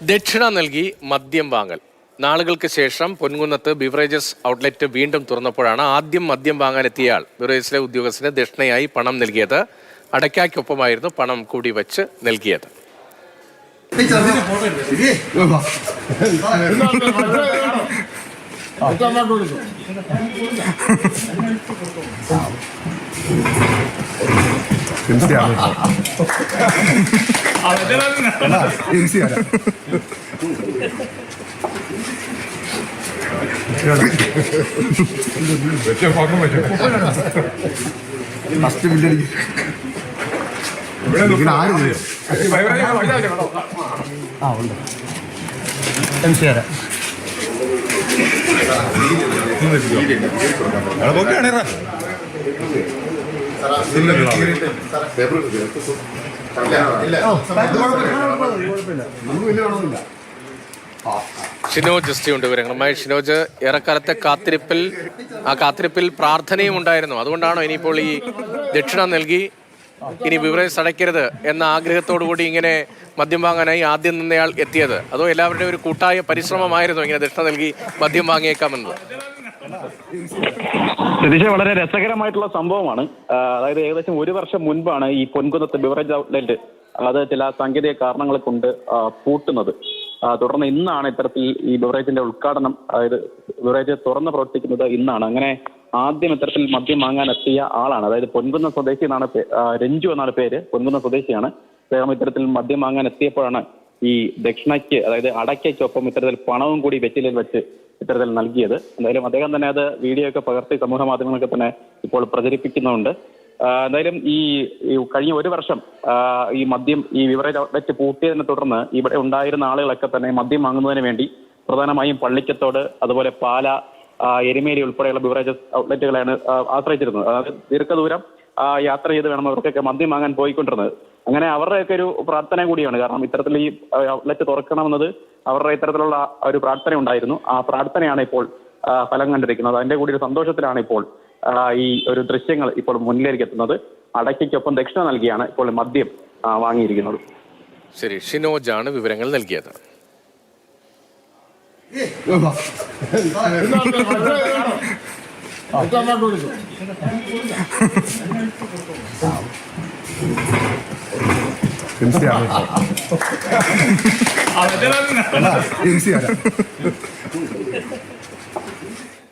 ദക്ഷിണ നൽകി മദ്യം വാങ്ങൽ. നാളുകൾക്ക് ശേഷം പൊൻകുന്നത്ത് ബിവറേജസ് ഔട്ട്ലെറ്റ് വീണ്ടും തുറന്നപ്പോഴാണ് ആദ്യം മദ്യം വാങ്ങാനെത്തിയ ആൾ ബിവറേജിലെ ഉദ്യോഗസ്ഥന് ദക്ഷിണയായി പണം നൽകിയത്. അടയ്ക്കായ്ക്കൊപ്പമായിരുന്നു പണം കൂടി വച്ച് നൽകിയത്. ഷിനോജ് ജസ്റ്റിയുണ്ട് വിവരങ്ങളുമായി. ഷിനോജ്, ഏറെക്കാലത്തെ കാത്തിരിപ്പിൽ പ്രാർത്ഥനയും ഉണ്ടായിരുന്നു. അതുകൊണ്ടാണോ ഇനിയിപ്പോൾ ഈ ദക്ഷിണ നൽകി ഇനി ബിവറേജ് അടയ്ക്കരുത് എന്ന ആഗ്രഹത്തോടു കൂടി ഇങ്ങനെ മദ്യം വാങ്ങാനായി ആദ്യം നിന്നയാൾ എത്തിയത്? അതോ എല്ലാവരുടെയും ഒരു കൂട്ടായ പരിശ്രമമായിരുന്നു ഇങ്ങനെ ദക്ഷിണ നൽകി മദ്യം വാങ്ങിയേക്കാമെന്നത്? സതീഷ്, വളരെ രസകരമായിട്ടുള്ള സംഭവമാണ്. അതായത് ഏകദേശം ഒരു വർഷം മുൻപാണ് ഈ പൊൻകുന്നത്ത് ബിവറേജ് ഔട്ട്ലെറ്റ് അത് ചില സാങ്കേതിക കാരണങ്ങൾ കൊണ്ട് പൂട്ടുന്നത്. തുടർന്ന് ഇന്നാണ് ഇത്തരത്തിൽ ഈ ബിവറേജിന്റെ ഉദ്ഘാടനം, അതായത് ബിവറേജ് തുറന്ന് പ്രവർത്തിക്കുന്നത് ഇന്നാണ്. അങ്ങനെ ആദ്യം ഇത്തരത്തിൽ മദ്യം വാങ്ങാൻ എത്തിയ ആളാണ്, അതായത് പൊൻകുന്ന സ്വദേശി എന്നാണ്, രഞ്ജു എന്നാണ് പേര്, പൊൻകുന്ന സ്വദേശിയാണ്. അദ്ദേഹം ഇത്തരത്തിൽ മദ്യം വാങ്ങാൻ എത്തിയപ്പോഴാണ് ഈ ദക്ഷിണയ്ക്ക്, അതായത് അടയ്ക്കൊപ്പം ഇത്തരത്തിൽ പണവും കൂടി വെറ്റിലയിൽ വെച്ച് ഇത്തരത്തിൽ നൽകിയത്. എന്തായാലും അദ്ദേഹം തന്നെ അത് വീഡിയോ ഒക്കെ പകർത്തി സമൂഹ മാധ്യമങ്ങളൊക്കെ തന്നെ ഇപ്പോൾ പ്രചരിപ്പിക്കുന്നുണ്ട്. എന്തായാലും ഈ കഴിഞ്ഞ ഒരു വർഷം ഈ മദ്യം ഈ ബിവറേജ് ഔട്ട്ലെറ്റ് പൂട്ടിയതിനെ തുടർന്ന് ഇവിടെ ഉണ്ടായിരുന്ന ആളുകളൊക്കെ തന്നെ മദ്യം വാങ്ങുന്നതിന് വേണ്ടി പ്രധാനമായും പള്ളിക്കത്തോട്, അതുപോലെ പാല, എരുമേലി ഉൾപ്പെടെയുള്ള ബിവറേജസ് ഔട്ട്ലെറ്റുകളാണ് ആശ്രയിച്ചിരുന്നത്. അതായത് ദീർഘദൂരം യാത്ര ചെയ്ത് വേണം അവർക്കൊക്കെ മദ്യം വാങ്ങാൻ പോയിക്കൊണ്ടിരുന്നത്. അങ്ങനെ അവരുടെയൊക്കെ ഒരു പ്രാർത്ഥന കൂടിയാണ്. കാരണം ഇത്തരത്തിൽ ഈ ഔട്ട്ലെറ്റ് തുറക്കണമെന്നത് അവരുടെ ഇത്തരത്തിലുള്ള ഒരു പ്രാർത്ഥന ഉണ്ടായിരുന്നു. ആ പ്രാർത്ഥനയാണ് ഇപ്പോൾ ഫലം കണ്ടിരിക്കുന്നത്. അതിന്റെ കൂടി ഒരു സന്തോഷത്തിലാണ് ഇപ്പോൾ ഈ ഒരു ദൃശ്യങ്ങൾ ഇപ്പോൾ മുന്നിലേക്ക് എത്തുന്നത്. അടയ്ക്കൊപ്പം ദക്ഷിണ നൽകിയാണ് ഇപ്പോൾ മദ്യം വാങ്ങിയിരിക്കുന്നത്. ശരി, ഷിനോജാണ് വിവരങ്ങൾ നൽകിയത്. MC